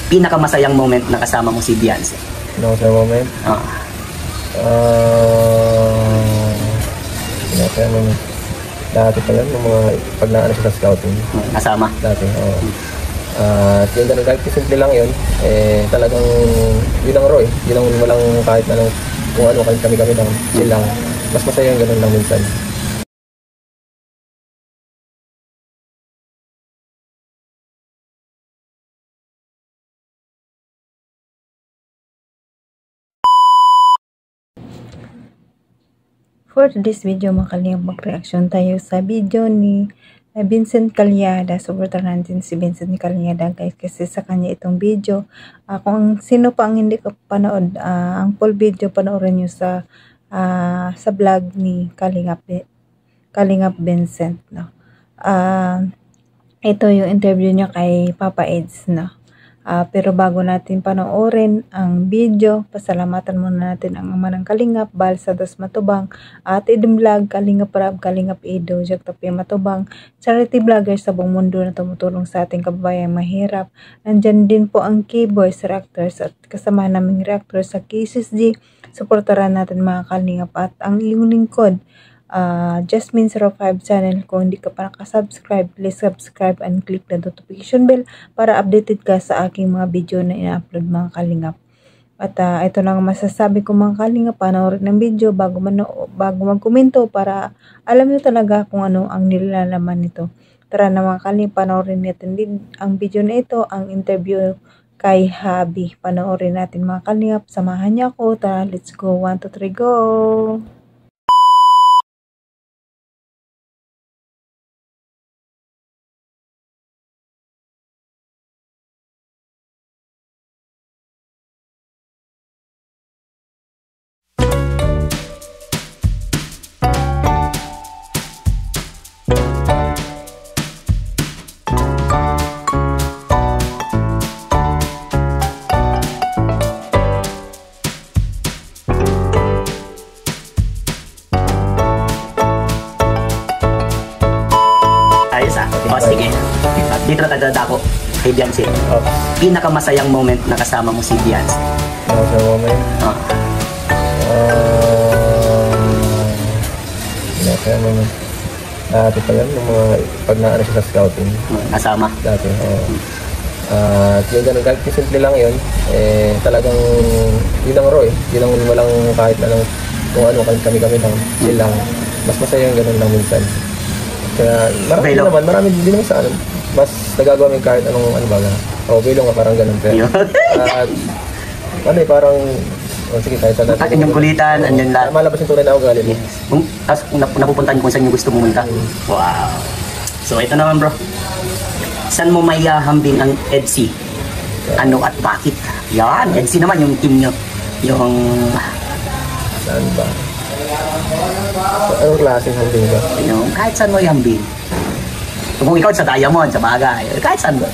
pinakamasayang moment na kasama mo si Beyonce? Sa moment? Pinakaya mo. Dati pa yan, mga pag naano siya sa scouting. Kasama? Dati, oo. At yung ganun, kahit simple lang yun, talagang yun ang Roy. Yun ang walang kahit anong, kung ano, kami lang, chill lang. Mas masaya yung ganun lang minsan. For this video, mga mag-reaction tayo sa video ni Vincent Calyada. Supportan natin si Vincent Calyada, guys, kasi sa kanya itong video. Kung sino pa ang hindi ko panood, ang full video panoorin nyo sa vlog ni Kalingap Vincent, no? Ito yung interview niya kay Papa Eds, no? Pero bago natin panoorin ang video, pasalamatan muna natin ang ama ng Kalingap, Balsa Das Matubang, at Edim Vlog, Kalingap Rab, Kalingap Edo, Jagtapi Matubang, charity vloggers sa buong mundo na tumutulong sa ating kababayang mahirap. Nandyan din po ang K-Boys Reactors at kasama naming reactors sa KSSG. Suportaran natin mga Kalingap at ang iyong lingkod, Jasmine05 channel. Kung hindi ka pa nakasubscribe, please subscribe and click the notification bell para updated ka sa aking mga video na ina-upload, mga Kalingap. At ito lang masasabi ko, mga Kalingap, panoorin ng video bago mag-komento para alam nyo talaga kung ano ang nilalaman nito. Tara na mga Kalingap, panoorin natin din ang video na ito, ang interview kay Habi. Panoorin natin mga Kalingap, samahan niyo ako. Tara, let's go. 1, 2, 3, go! Sige. Dito na tayo dako kay Beyonce. Pinakamasayang moment na kasama mo si Beyonce? Sa moment? Pinakaya mo. Dati pa yan, mga pag naano siya sa scouting. Kasama? Dati, oo. At yung ganun, kahit simple lang yun, talagang yun ang Roy. Yun ang walang kahit anong, kung ano, kami lang, chill lang. Mas masaya yung ganun lang minsan. Kaya marami din naman sa ano, mas nagagawa mo kahit anong ano ba, bilong nga parang ganun. Pero at parang sige, kahit saan natin. At inyong kulitan, andyan lahat. Malabas yung tunay na ugali mo. Tapos napupuntahan kung saan yung gusto mo munta. Wow. So ito naman, bro. Saan mo may hambing ang EDC? Ano at bakit? Yan, EDC naman yung team nyo. Yung... Saan ba? Anong klaseng hambing ba? Yung kahit saan mo ihambing. Kung ikaw sa Diamond, sa bagay, kahit saan ba?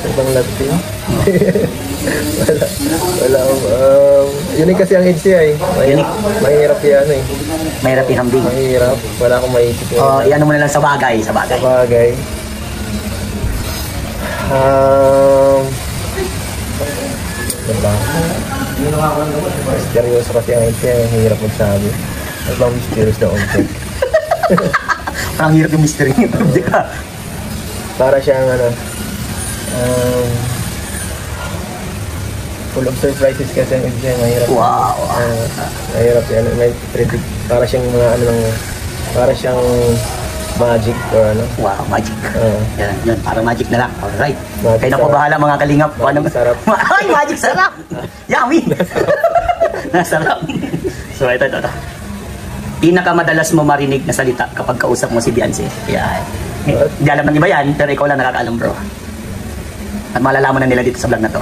Ibang Latin? Wala. Unique kasi ang HCI. Mahirap yan eh. Mahirap ihambing. Mahirap. Wala akong maisip. Iyan mo na lang sa bagay. Sa bagay. Diba? Seryoso kasi ang HCI. Mahirap magsabi. At lang mysterious na object. Parang hirap yung mystery ng object ka. Para siyang full of surprises kasi ang exam, mahirap. Wow. Mahirap yan. May predict. Para siyang mga para siyang magic or ano. Wow, magic. Yan, para magic na lang. Alright. Kayo na po bahala mga Kalingap. Magic sarap. Ay, magic sarap. Yummy. Nasarap. So, ito. Pinakamadalas mo marinig na salita kapag kausap mo si Beyonce. Yan. Hindi alam ng iba yan, pero ikaw lang nakakaalam, bro. At malalaman na nila dito sa vlog na to.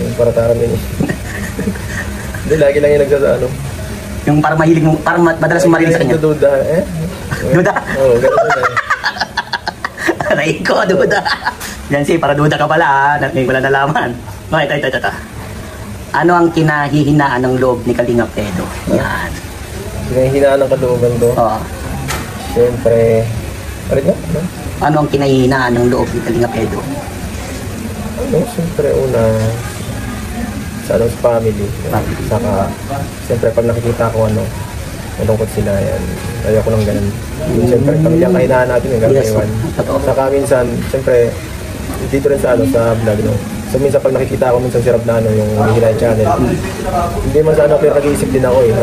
Yung para taran yun eh. Hindi, lagi lang yung nagsasaano. Yung parang mahilig mo, parang madalas mo marinig sa kanya. Duda, eh? Duda? Oo, gano'n na eh. Aray ko, duda. Beyonce, para duda ka pala ha. Ngayon ko lang nalaman. Ito. Ano ang kinahihinaan ng loob ni Kalingap Edo? Yan. Kinahihinaan ng kalooban ko? Oo. Siyempre, Alin nga? Ano? Ano ang kinahihinaan ng loob ni Kalingap Edo? Siyempre una, sa family. Saka, siyempre pag nakikita ko malungkot sila yan. Ayaw ko lang ganun. Siyempre, pamilyang kahinaan natin yung Yes, gagawin. totoo. Saka minsan, siyempre, dito rin sa vlog, no? So minsan pag nakikita ko minsan si Rob na yung Hihilay Channel, hindi man sana pero nag-iisip din ako ano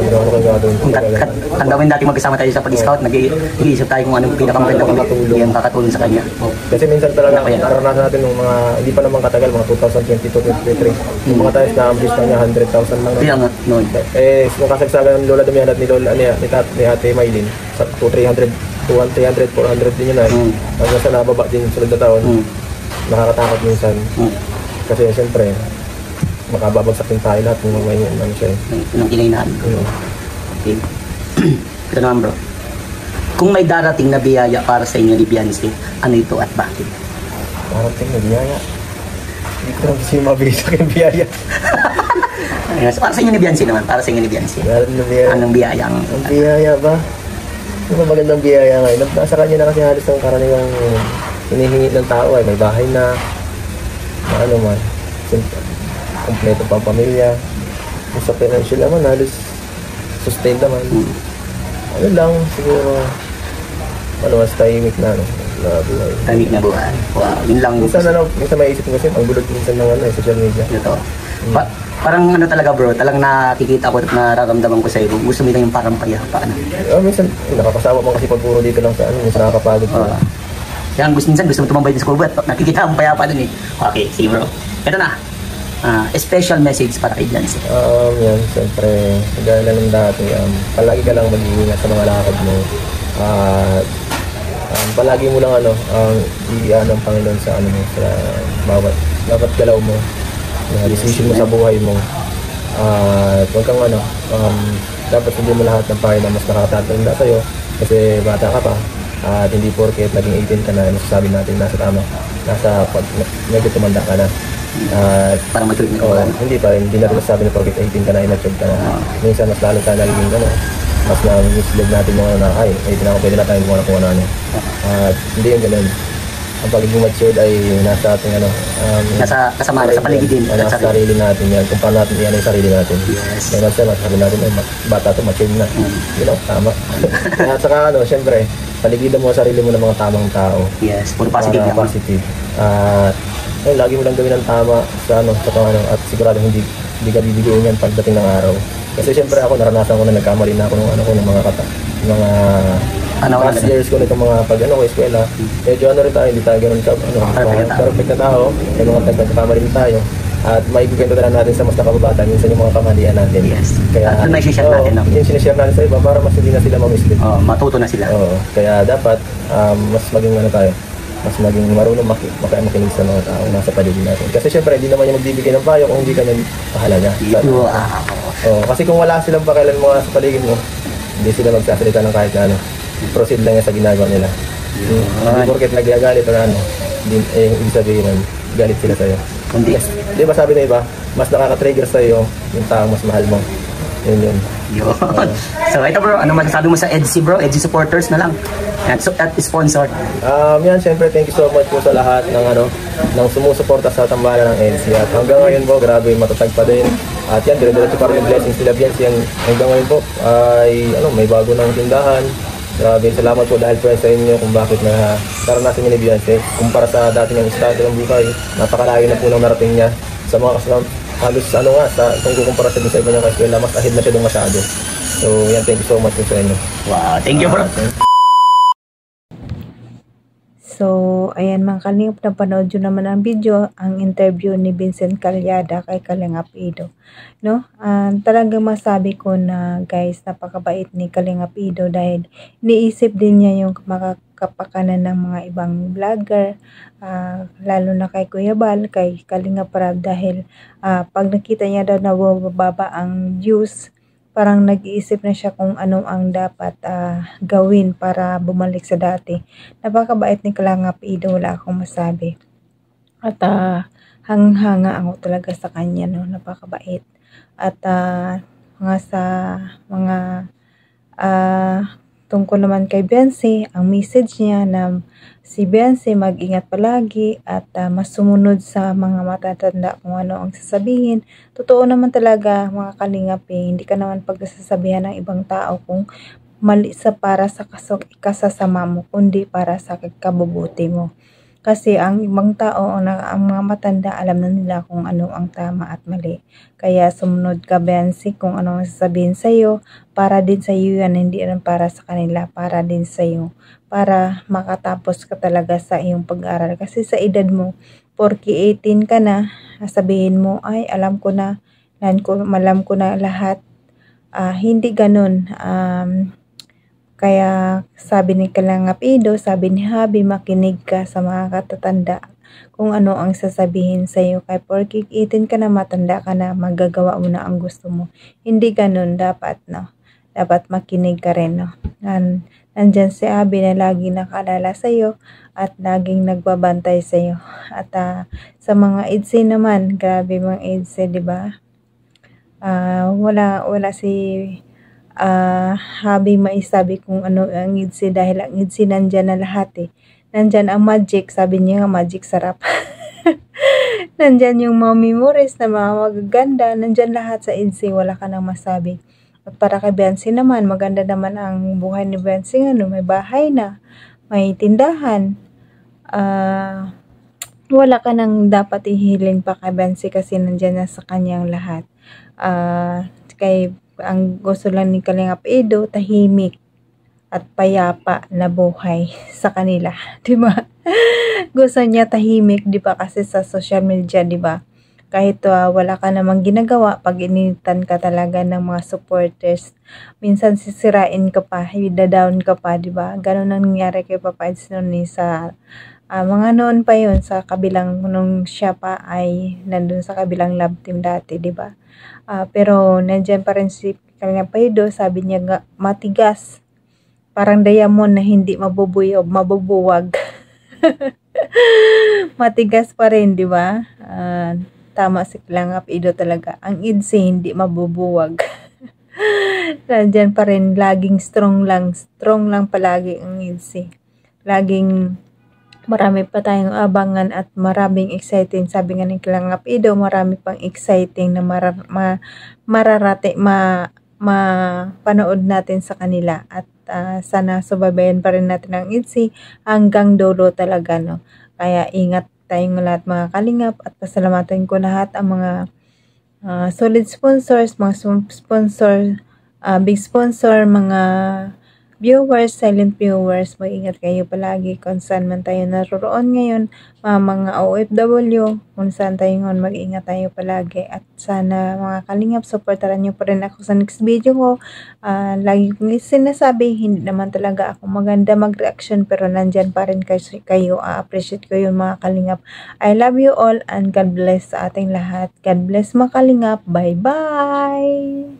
kung gagawin. Ang gawin dati magkasama tayo sa pag-scout, nag-iisip tayo kung anong pinakamagandang yung kakatulong sa kanya. Kasi minsan talaga naranasan natin nung mga, hindi pa naman katagal, mga 2022, 2023. Yung mga times na ambis na niya, 100,000 lang. Kaya nga, noon. Yung kasagsagan ng Lola Damian at ni Ate Maylin, sa 200, 400 din yun hanggang sa nababa din sunod na taon. Nakakatakot minsan. Kasi siyempre, makababagsak din tayo lahat kung may siya. Nung kinahinaan. Okay. Ito naman bro. Kung may darating na biyaya para sa inyo ni Beyonce, ano ito at bakit? Darating na biyaya? Hindi ko lang kasi mabigay sa akin biyaya. So, para sa inyo ni Beyonce naman, para sa inyo ni Beyonce. Darating na biyaya? Anong biyaya? Ang biyaya ba? Ano ba magandang biyaya ngayon? Nasa kanya na kasi halos ng karaniwang hinihingi ng tao ay may bahay na, ano man, kompleto pa ang pamilya. Sa financial naman, halos sustain naman. Ano lang, siguro, mas tahimik na, na buhay. Tahimik na buhay. Wow, yun lang. Minsan maisip ko kasi, ang gulot minsan ng social media. Ito. Parang ano talaga bro, talagang nakikita ko at nararamdaman ko sa iyo. Gusto mo yung parang payapaan. Minsan, nakakasawa mo kasi pag puro dito lang sa minsan nakakapagod. Kaya minsan gusto mo tumambay din sa kurbet. Nakikita mo payapa dun eh. Okay, sige bro. Ito na. Special message para kay Beyonce. Yan, siyempre, gaya lang ng dati, palagi ka lang mag-iingat sa mga lakad mo. Palagi mo lang iiyan ng Panginoon sa sa bawat galaw mo, decision mo sa buhay mo. Huwag kang dapat hindi mo lahat ng Panginoon mas nakakatanda sa'yo kasi bata ka pa. At hindi porket naging 18 ka na, masasabi natin nasa tama, medyo tumanda ka na. Para mature na hindi pa rin, hindi natin masasabi na porket 18 ka na, immature ka na. Minsan mas lalo tayo naging mas na-mislead natin mga ay 18 ako, pwede na tayong gumawa kung ano. At hindi yung ganun. Ang pagiging matured ay nasa ating nasa kasama, sa paligid din. Nasa sarili natin yan, kung paano natin iyan yung sarili natin. Yes. Kaya natin masasabi natin, bata to, matured na. Tama. At saka syempre, paligidan mo sarili mo ng mga tamang tao. Yes, puro positive lang. Positive. Lagi mo lang gawin ang tama sa at sigurado hindi ka bibigyan yan pagdating ng araw. Kasi siyempre ako naranasan ko na nagkamali na ako ng mga past years ko nitong mga eskwela. Medyo rin tayo, hindi tayo ganun perfect na tao. May mga nagkamali din tayo. At maibigyan na natin sa mas nakababata minsan yung mga kamalian natin. Yes. Kaya may share natin. Yung sinishare natin sa iba para mas hindi na sila mamislead. Matuto na sila. Kaya dapat mas maging tayo. Mas maging marunong makinig sa mga tao nasa paligid natin. Kasi syempre, hindi naman yung magbibigay ng payo kung hindi ka nang mahalaga. Kasi kung wala silang pakialam mga sa paligid mo, hindi sila magsasalita ng kahit na proceed lang yan sa ginagawa nila. Hindi porket nagagalit o ibig sabihin galit sila sa'yo. Di ba sabi na iba, mas nakaka-trigger sa'yo yung taong mas mahal mo. Yun. So ito bro, ano masasabi mo sa EDSI bro? EDSI supporters na lang. At sponsored. Yan, siyempre, thank you so much po sa lahat ng sumusuporta sa tambalan ng EDSI. At hanggang ngayon po, grabe, matatag pa din. At yan, dire-diretso pa rin yung blessings nila Beyonce. Hanggang ngayon po, ay may bago ng tindahan. Grabe, salamat po dahil po sa inyo kung bakit naranasan niya ni Beyonce. Kumpara sa dati niyang estado ng buhay, napakalayo na po nang narating niya sa mga kasama. Halos kung kukumpara sa iba niyang kaswela, mas ahead na siya doon masyado. So yan, thank you so much po sa inyo. Wow, thank you bro. So, ayan mga kalingap, napanood nyo naman ang video, ang interview ni Vincent Calyada kay Kalingap Edo. No? Talagang masabi ko na guys, napakabait ni Kalingap Edo dahil iniisip din niya yung makakapakanan ng mga ibang vlogger, lalo na kay Kuya Bal, kay Kalingap Rab dahil pag nakita niya daw na bababa ang views, parang nag-iisip na siya kung ano ang dapat gawin para bumalik sa dati. Napakabait ni Kalingap Edo, wala akong masabi. At hanga ako talaga sa kanya, no? Napakabait. At mga tungkol naman kay Beyonce, ang message niya na si Beyonce mag-ingat palagi at mas sumunod sa mga matatanda kung ano ang sasabihin. Totoo naman talaga mga kalingap hindi ka naman pagsasabihan ng ibang tao kung mali sa para sa kasasama mo, kundi para sa kabubuti mo. Kasi ang ibang tao, ang mga matanda, alam na nila kung ano ang tama at mali. Kaya sumunod ka, Beyonce, kung ano ang sasabihin sa'yo, para din sa'yo yan, hindi rin para sa kanila, para din sa'yo. Para makatapos ka talaga sa iyong pag-aaral. Kasi sa edad mo, 18 ka na, sabihin mo, ay alam ko na lahat. Hindi ganun. Kaya sabi ni Kalingap Edo, sabi ni Habi, makinig ka sa mga katatanda kung ano ang sasabihin sa iyo. Kaya porke 18 ka na, matanda ka na, magagawa mo na ang gusto mo. Hindi ganun dapat, no? Dapat makinig ka rin, no? Nandyan si Habi na lagi nakaalala sa iyo at laging nagbabantay sa iyo. At sa mga EDSA naman, grabe mga EDSA, di ba? Wala si Habi maisabi kung ano ang EDSA dahil ang EDSA nandyan na lahat Nandyan ang magic, sabi niya nga magic sarap. Nandyan yung mga memories na mga magaganda, nandyan lahat sa EDSA, wala ka nang masabi. At para kay Beyonce naman, maganda naman ang buhay ni Beyonce, may bahay na, may tindahan. Wala ka nang dapat ihiling pa kay Beyonce kasi nandyan na sa kanyang lahat. Ang gusto lang ni Kalingap Edo, tahimik at payapa na buhay sa kanila, 'di ba? Gusto niya tahimik, 'di ba? Kasi sa social media, 'di ba? Kahit wala ka namang ginagawa, pag initan ka talaga ng mga supporters, minsan sisirain ka pa, i-down ka pa, 'di ba? Ganun ang nangyari kay Papa Eds noon sa mga noon pa 'yon sa kabilang nung siya pa ay nandun sa kabilang love team dati, 'di ba? Pero nandiyan pa rin si Kalingap Edo, sabi niya nga, matigas. Parang diamond na hindi mabubuwag. Matigas pa rin, di ba? Tama si Kalingap Edo talaga. Ang EDSA hindi mabubuwag. Nandiyan pa rin, laging strong lang palagi ang EDSA. Laging marami pa tayong abangan at maraming exciting. Sabi nga ni Kalingap Edo, marami pang exciting na mapanood natin sa kanila. At sana subaybayan pa rin natin ang EDSA hanggang dulo talaga, no? Kaya ingat tayong lahat mga kalingap at pasalamatan ko lahat ang mga solid sponsors, mga sponsor, big sponsor, mga viewers, silent viewers, mag-ingat kayo palagi kung saan man tayo naroon ngayon, mga OFW, kung saan tayo ngayon, mag-ingat tayo palagi. At sana mga kalingap, supportaran nyo pa rin ako sa next video ko. Lagi kong sinasabi, hindi naman talaga ako maganda mag-reaction, pero nandyan pa rin kayo, appreciate ko yung mga kalingap. I love you all and God bless sa ating lahat. God bless mga kalingap. Bye-bye!